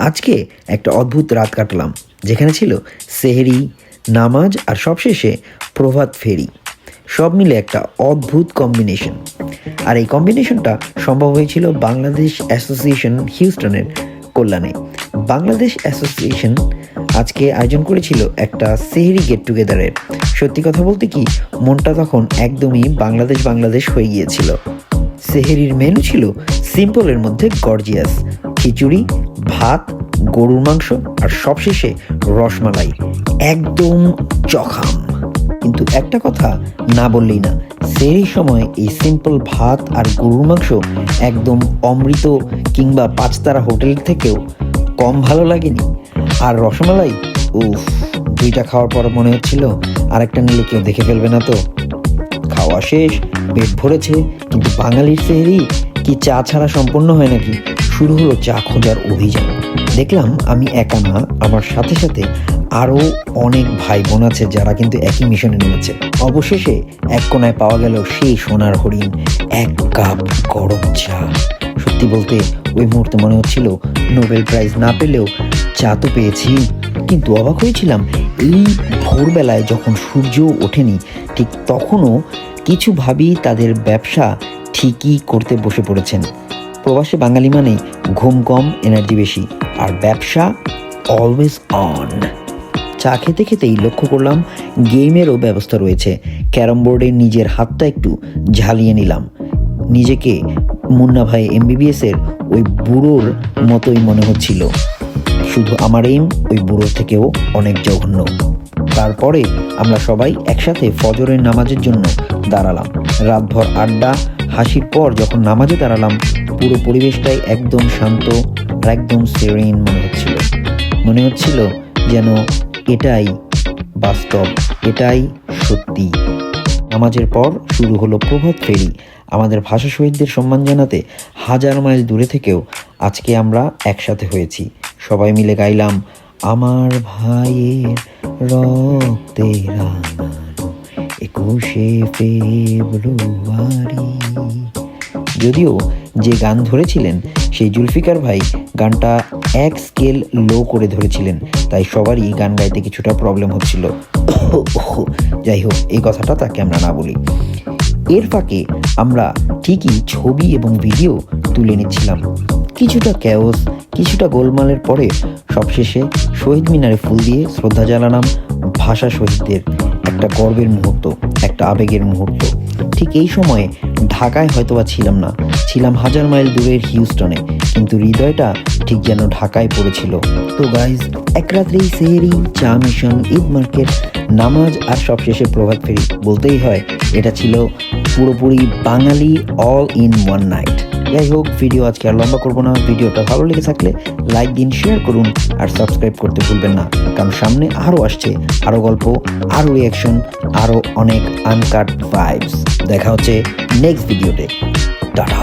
আজকে একটা অদ্ভুত রাত কাটলাম, যেখানে ছিল সেহরি, নামাজ আর সবশেষে প্রভাত ফেরি। সব মিলে একটা অদ্ভুত কম্বিনেশন। আর এই কম্বিনেশনটা সম্ভব হয়েছিল বাংলাদেশ অ্যাসোসিয়েশন হিউস্টনের কল্যাণে। বাংলাদেশ অ্যাসোসিয়েশন আজকে আয়োজন করেছিল একটা সেহরি গেট টুগেদারের। সত্যি কথা বলতে কি, মনটা তখন একদমই বাংলাদেশ হয়ে গিয়েছিল। সেহরির মেনু ছিল সিম্পলের মধ্যে গর্জিয়াস: খিচুড়ি, ভাত, গরুর মাংস আর সবশেষে রসমালাই, একদম চখাম। কিন্তু একটা কথা না বললেই না, সেহরির সময় এই সিম্পল ভাত আর গরুর মাংস একদম অমৃত কিংবা পাঁচতারা হোটেল থেকেও কম ভালো লাগেনি। আর রসমালাই, উফ, দুইটা খাওয়ার পর মনে হচ্ছিল আরেকটা নিলে কেউ দেখে ফেলবে না তো। খাওয়া শেষ, পেট ভরেছে, কিন্তু বাঙালির সেহরি কি চা ছাড়া সম্পন্ন হয় নাকি? শুরু হলো চা খোঁজার অভিযান। দেখলাম আমি একা না, আমার সাথে সাথে আরও অনেক ভাই বোন আছে যারা কিন্তু একই মিশনে নেমেছে। অবশেষে এক কোনায় পাওয়া গেল সেই সোনার হরিণ, এক কাপ গরম চা। সত্যি বলতে ওই মুহূর্তে মনে হচ্ছিল নোবেল প্রাইজ না পেলেও চা তো পেয়েছি। কিন্তু অবাক হয়েছিলাম, এই ভোরবেলায় যখন সূর্য ওঠেনি ঠিক তখনও কিছু ভাবি তাদের ব্যবসা ঠিকই করতে বসে পড়েছেন। প্রবাসী বাঙালি মানেই ঘুম কম, এনার্জি বেশি, আর ব্যবসা অলওয়েজ অন। চা খেতে খেতেই লক্ষ্য করলাম গেমেরও ব্যবস্থা রয়েছে। ক্যারম বোর্ডে নিজের হাতটা একটু ঝালিয়ে নিলাম। নিজেকে মুন্না ভাই MBBS-এর ওই বুড়োর মতোই মনে হচ্ছিল, শুধু আমার এম ওই বুড়োর থেকেও অনেক জঘন্য। তারপরে আমরা সবাই একসাথে ফজরের নামাজের জন্য দাঁড়ালাম। রাতভর আড্ডা হাসির পর যখন নামাজে দাঁড়ালাম, পুরো পরিবেশটাই একদম শান্ত আর একদম সেরেন মনে হচ্ছিল যেন এটাই বাস্তব, এটাই সত্যি। নামাজের পর শুরু হলো প্রভাত ফেরি। আমাদের ভাষা শহীদদের সম্মান জানাতে হাজার মাইল দূরে থেকেও আজকে আমরা একসাথে হয়েছি। সবাই মিলে গাইলাম, আমার ভাইয়ের রক্তে রাঙানো 21শে ফেব্রুয়ারি। যদিও যে গান ধরেছিলেন সেই জুলফিকার ভাই গানটা এক স্কেল লো করে ধরেছিলেন, তাই সবারই গান গাইতে কিছুটা প্রবলেম হচ্ছিল। যাই হোক, এই কথাটা তাকে আমরা না বলি। এর ফাঁকে আমরা ঠিকই ছবি এবং ভিডিও তুলে নিচ্ছিলাম। কিছুটা ক্যাওস, কিছুটা গোলমালের পরে সবশেষে শহীদ মিনারে ফুল দিয়ে শ্রদ্ধা জানালাম ভাষা শহীদদের। একটা গর্বের মুহূর্ত, একটা আবেগের মুহূর্ত। ঠিক এই সময়ে ঢাকায় হয়তোবা ছিলাম না, ছিলাম হাজার মাইল দূরের হিউস্টনে, কিন্তু হৃদয়টা ঠিক যেন ঢাকায় পড়েছিল। তো গাইজ, এক রাত্রেই সেহরি, চা মিশন, ঈদ মার্কেট, নামাজ আর সবশেষে প্রভাত ফেরি। বলতেই হয় এটা ছিল পুরোপুরি বাঙালি অল ইন ওয়ান নাইট। যাই হোক, ভিডিও আজকে আর লম্বা করবো না। ভিডিওটা ভালো লেগে থাকলে লাইক দিন, শেয়ার করুন আর সাবস্ক্রাইব করতে ভুলবেন না, কারণ সামনে আরও আসছে, আরও গল্প, আরও রিয়াকশন, আরও অনেক আনকাট ভাইবস। দেখা হচ্ছে নেক্সট ভিডিওতে। টাটা।